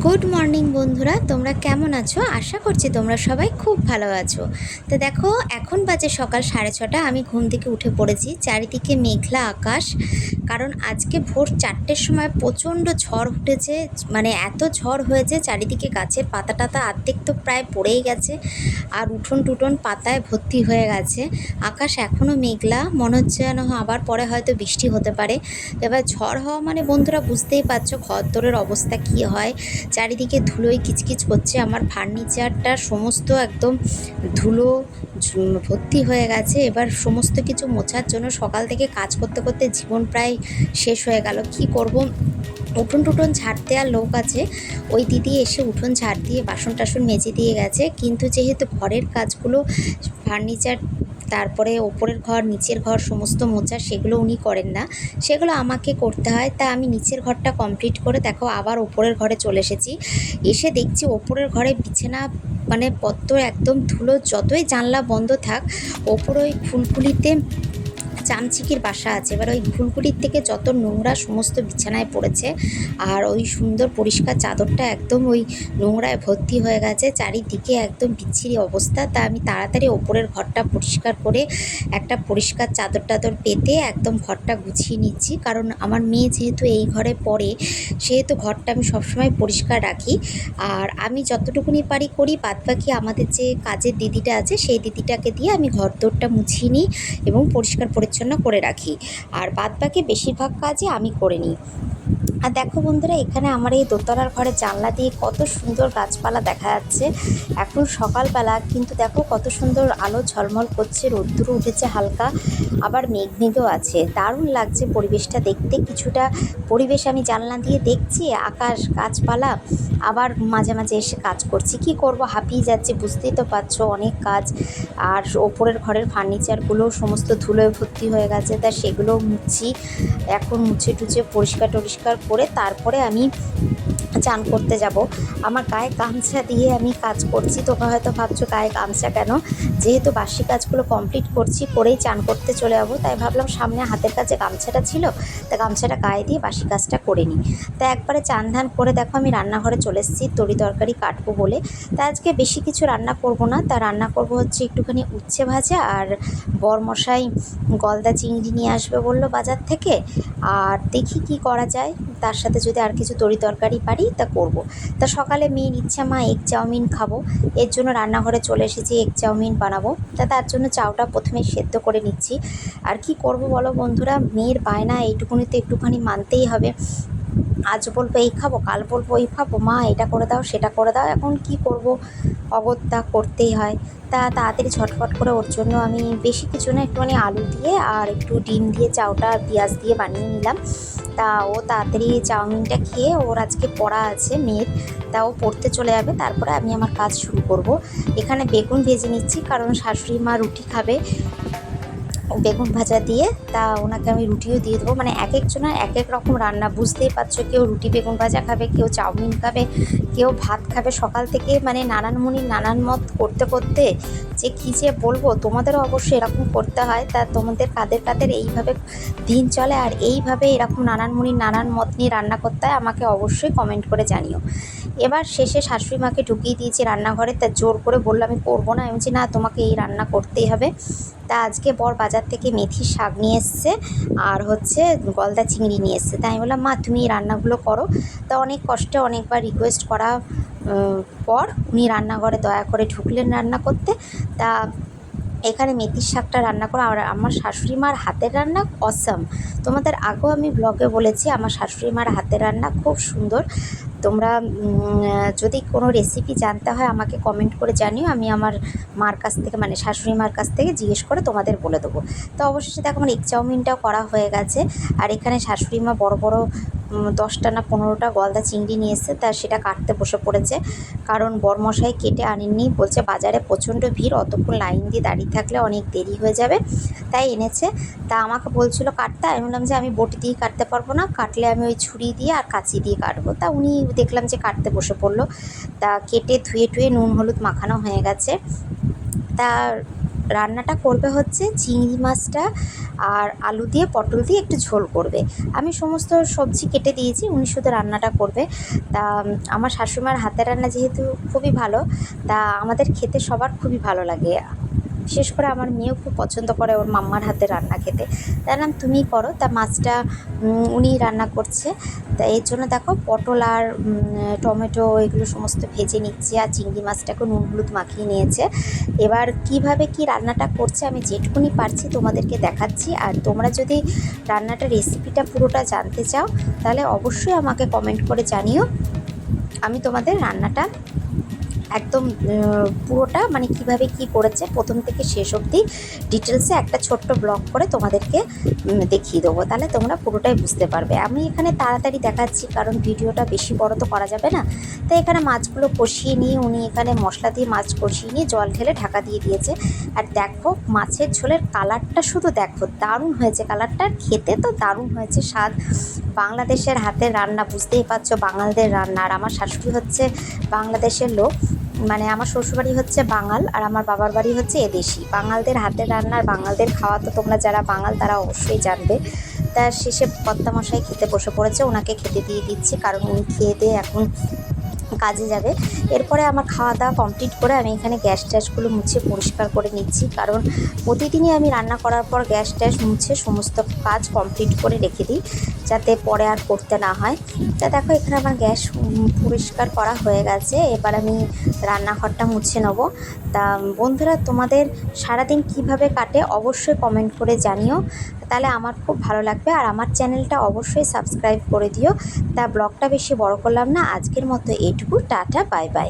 Good morning বন্ধুরা, তোমরা কেমন আছো? আশা করছি তোমরা সবাই খুব ভালো আছো। তো দেখো, এখন বাজে সকাল 6:30। আমি ঘুম থেকে উঠে পড়েছি। চারিদিকে মেঘলা আকাশ, কারণ আজকে ভোর 4টের সময় প্রচণ্ড ঝড় উঠেছে। মানে এত ঝড় হয়েছে, চারিদিকে গাছের পাতা টাতা অর্ধেক তো প্রায় পড়েই গেছে, আর উঠোন টুটন পাতায় ভর্তি হয়ে গেছে। আকাশ এখনও মেঘলা, মনে হচ্ছে যেন আবার পরে হয়তো বৃষ্টি হতে পারে। এবার ঝড় হওয়া মানে বন্ধুরা বুঝতেই পারছো ঘর দোরের অবস্থা কী হয়। চারিদিকে ধুলোয় কিচকিচ করছে, আমার ফার্নিচারটা সমস্ত একদম ধুলো ভর্তি হয়ে গেছে। এবার সমস্ত কিছু মোছার জন্য সকাল থেকে কাজ করতে করতে জীবন প্রায় শেষ হয়ে গেল। কি করব, উঠোন টুটন ঝাড় দেওয়ার লোক আছে, ওই দিদি এসে উঠোন ঝাড় দিয়ে বাসন টাসন মেজে দিয়ে গেছে। কিন্তু যেহেতু ঘরের কাজগুলো, ফার্নিচার, তারপরে ওপরের ঘর নিচের ঘর সমস্ত মোছা, সেগুলো উনি করেন না, সেগুলো আমাকে করতে হয়। তা আমি নিচের ঘরটা কমপ্লিট করে দেখো আবার ওপরের ঘরে চলে এসেছি। এসে দেখছি ওপরের ঘরে বিছানা মানে পত্র একদম ধুলো, যতই জানলা বন্ধ থাক ওপরে ওই ফুলকুলিতে চামচিকির বাসা আছে। এবার ওই ফুলকুলির থেকে যত নোংরা সমস্ত বিছানায় পড়েছে, আর ওই সুন্দর পরিষ্কার চাদরটা একদম ওই নোংরায় ভর্তি হয়ে গেছে। চারিদিকে একদম বিচ্ছিরি অবস্থা। তা আমি তাড়াতাড়ি ওপরের ঘরটা পরিষ্কার করে একটা পরিষ্কার চাদর টাদর পেতে একদম ঘরটা গুছিয়ে নিচ্ছি। কারণ আমার মেয়ে যেহেতু এই ঘরে পড়ে, সেহেতু ঘরটা আমি সবসময় পরিষ্কার রাখি। আর আমি যতটুকুনি পারি করি, বাদবাকি আমাদের যে কাজের দিদিটা আছে সেই দিদিটাকে দিয়ে আমি ঘর দোরটা মুছিয়ে নিই এবং পরিষ্কার পরিচ্ছন্ন করে রাখি। আর বাদবাকি বেশিরভাগ কাজই আমি করে নিই। আর দেখো বন্ধুরা, এখানে আমার এই দোতলার ঘরে জানলা দিয়ে কত সুন্দর গাছপালা দেখা যাচ্ছে। এখন সকালবেলা, কিন্তু দেখো কত সুন্দর আলো ঝলমল করছে, রোদ্দুরও উঠেছে হালকা, আবার মেঘ মেঘও আছে। দারুণ লাগছে পরিবেশটা দেখতে। কিছুটা পরিবেশ আমি জানলা দিয়ে দেখছি, আকাশ, গাছপালা, আবার মাঝে মাঝে এসে কাজ করছি। কি করব, হাঁপিয়ে যাচ্ছে, বুঝতেই তো পারছো, অনেক কাজ। আর ওপরের ঘরের ফার্নিচারগুলো সমস্ত ধুলোয় ভর্তি হয়ে গেছে, তা সেগুলোও মুছছি। এখন মুছে টুছে পরিষ্কার টরিষ্কার করে তারপরে আমি চান করতে যাব। আমার গায়ে গামছা দিয়ে আমি কাজ করছি। তোমরা হয়তো ভাবছো গায়ে গামছা কেন, যেহেতু বাসি কাজগুলো কমপ্লিট করছি, করেই চান করতে চলে যাবো, তাই ভাবলাম সামনে হাতের কাছে গামছাটা ছিল, তা গামছাটা গায়ে দিয়ে বাসি কাজটা করে নিই। তা একবারে চান ধান করে দেখো আমি রান্নাঘরে চলে এসেছি তরি তরকারি কাটবো বলে। তা আজকে বেশি কিছু রান্না করব না, তা রান্না করব হচ্ছে একটুখানি উচ্ছে ভাজা, আর বরমশাই গলদা চিংড়ি নিয়ে আসবে বললো বাজার থেকে। আর দেখি কি করা যায়, তার সাথে যদি আর কিছু তরি তরকারি পারি তা করব। তা সকালে মেয়ের ইচ্ছা মা এগ চাউমিন খাবো, এর জন্য রান্নাঘরে চলে এসেছি, এগ চাউমিন বানাবো। তা তার জন্য চাউটা প্রথমে সেদ্ধ করে নিচ্ছি। আর কি করব বলো বন্ধুরা, মেয়ের বায়না এইটুকুনিতে একটুখানি মানতেই হবে। আজ বলবো এই খাবো, কাল বলবো এই খাবো, মা এটা করে দাও সেটা করে দাও। এখন কি করব, অগত্যা করতেই হয়। তা তাড়াতাড়ি ঝটফট করে ওর জন্য আমি বেশি কিছু না, একটুখানি আলু দিয়ে আর একটু ডিম দিয়ে চাউটা পেঁয়াজ দিয়ে বানিয়ে নিলাম। তা ও তাড়াতাড়ি চাউমিনটা খেয়ে, ওর আজকে পড়া আছে মেয়ের, তা ও পড়তে চলে যাবে, তারপরে আমি আমার কাজ শুরু করব। এখানে বেগুন ভেজে নিচ্ছি, কারণ শাশুড়ি মা রুটি খাবে বেগুন ভাজা দিয়ে। তা ওনাকে আমি রুটিও দিয়ে দেবো। মানে এক একজনের এক এক রকম রান্না, বুঝতেই পারছো, কেউ রুটি বেগুন ভাজা খাবে, কেউ চাউমিন খাবে, কেউ ভাত খাবে। সকাল থেকে মানে নানান মুনির নানান মত করতে করতে যে কী যে বলবো, তোমাদেরও অবশ্যই এরকম করতে হয়। তা তোমাদের কাদের কাদের এইভাবে দিন চলে, আর এইভাবে এরকম নানান মুনির নানান মত নিয়ে রান্না করতে হয়, আমাকে অবশ্যই কমেন্ট করে জানিও। এবার শেষে শাশুড়ি মাকে ঢুকিয়ে দিয়েছি রান্নাঘরে। তা জোর করে বললো আমি করবো না, আমি বলছি না তোমাকে এই রান্না করতেই হবে। তা আজকে বর বাজার থেকে মেথির শাক নিয়ে এসছে, আর হচ্ছে গলদা চিংড়ি নিয়ে এসছে। তাই আমি বললাম মা তুমি এই রান্নাগুলো করো। তা অনেক কষ্টে অনেকবার রিকোয়েস্ট করা পর উনি রান্নাঘরে দয়া করে ঢুকলেন রান্না করতে। তা এখানে মেথির শাকটা রান্না করা, আর আমার শাশুড়ি মার হাতের রান্না অসাম। তোমাদের আগেও আমি ব্লগে বলেছি আমার শাশুড়ি মার হাতের রান্না খুব সুন্দর। তোমরা যদি কোনো রেসিপি জানতে হয় আমাকে কমেন্ট করে জানিও, আমি আমার মার কাছ থেকে মানে শাশুড়ি মার কাছ থেকে জিজ্ঞেস করে তোমাদের বলে দেবো। তো অবশেষে দেখো আমার এগ চাউমিনটাও করা হয়ে গেছে। আর এখানে শাশুড়ি মা বড় বড় 10টা না 15টা গলদা চিংড়ি নিয়ে এসছে, তা সেটা কাটতে বসে পড়েছে। কারণ বরমশাই কেটে আনেননি, বলছে বাজারে প্রচণ্ড ভিড়, অতক্ষণ লাইন দিয়ে দাঁড়িয়ে থাকলে অনেক দেরি হয়ে যাবে, তাই এনেছে। তা আমাকে বলছিল কাটতে, আমি বললাম যে আমি বটি দিয়ে কাটতে পারবো না, কাটলে আমি ওই ছুরি দিয়ে আর কাঁচি দিয়ে কাটবো। তা উনি দেখলাম যে কাটতে বসে পড়লো। তা কেটে ধুয়ে টুয়ে নুন হলুদ মাখানো হয়ে গেছে। তা রান্নাটা করবে হচ্ছে চিংড়ি মাছটা আর আলু দিয়ে পটল দিয়ে একটু ঝোল করবে। আমি সমস্ত সবজি কেটে দিয়েছি, উনি শুধু রান্নাটা করবে। তা আমার শাশুড়িমার হাতের রান্না যেহেতু খুবই ভালো, তা আমাদের খেতে সবার খুবই ভালো লাগে। বিশেষ করে আমার মেয়েও খুব পছন্দ করে ওর মাম্মার হাতে রান্না খেতে। বললাম তুমিই করো। তা মাছটা উনিই রান্না করছে। তা এর জন্য দেখো পটল আর টমেটো এগুলো সমস্ত ভেজে নিচ্ছে, আর চিংড়ি মাছটাকে নুন হলুদ মাখিয়ে নিয়েছে। এবার কিভাবে কি রান্নাটা করছে আমি যেটুকুনি পারছি তোমাদেরকে দেখাচ্ছি। আর তোমরা যদি রান্নাটার রেসিপিটা পুরোটা জানতে চাও তাহলে অবশ্যই আমাকে কমেন্ট করে জানিও। আমি তোমাদের রান্নাটা একদম পুরোটা মানে কিভাবে কি করেছে প্রথম থেকে শেষ অবধি ডিটেলসে একটা ছোট্ট ব্লগ করে তোমাদেরকে দেখিয়ে দেবো, তাহলে তোমরা পুরোটাই বুঝতে পারবে। আমি এখানে তাড়াতাড়ি দেখাচ্ছি কারণ ভিডিওটা বেশি বড় তো করা যাবে না। তাই এখানে মাছগুলো কষিয়ে নিয়ে উনি এখানে মশলা দিয়ে মাছ কষিয়ে নিয়ে জল ঢেলে ঢাকা দিয়ে দিয়েছে। আর দেখো মাছের ঝোলের কালারটা শুধু দেখো, দারুণ হয়েছে কালারটা, খেতে তো দারুণ হয়েছে স্বাদ। বাংলাদেশের হাতের রান্না, বুঝতেই পারছো বাঙালদের রান্না। আর আমার শাশুড়ি হচ্ছে বাংলাদেশের লোক, মানে আমার শ্বশুরবাড়ি হচ্ছে বাঙাল আর আমার বাবার বাড়ি হচ্ছে এদেশি। বাঙালদের হাতের রান্নার বাঙালদের খাওয়া তো তোমরা যারা বাঙাল তারা অবশ্যই জানবে। তার শেষে কর্তামশাই খেতে বসে পড়েছে, ওনাকে খেতে দিয়ে দিচ্ছি কারণ উনি খেয়ে দিয়ে এখন কাজে যাবে। এরপরে আমার খাওয়া দাওয়া কমপ্লিট করে আমি এখানে গ্যাস ট্যাসগুলো মুছে পরিষ্কার করে নিচ্ছি, কারণ প্রতিদিনই আমি রান্না করার পর গ্যাস ট্যাস মুছে সমস্ত কাজ কমপ্লিট করে রেখে দিই যাতে পরে আর করতে না হয়। তা দেখো এখানে আমার গ্যাস পরিষ্কার করা হয়ে গেছে, এবার আমি রান্নাঘরটা মুছে নেব। তা বন্ধুরা তোমাদের সারাদিন কিভাবে কাটে অবশ্যই কমেন্ট করে জানিও, তাহলে আমার খুব ভালো লাগবে। আর আমার চ্যানেলটা অবশ্যই সাবস্ক্রাইব করে দিও। তা ব্লগটা বেশি বড় করলাম না, আজকের মতো এইটুকু, টাটা বাই বাই।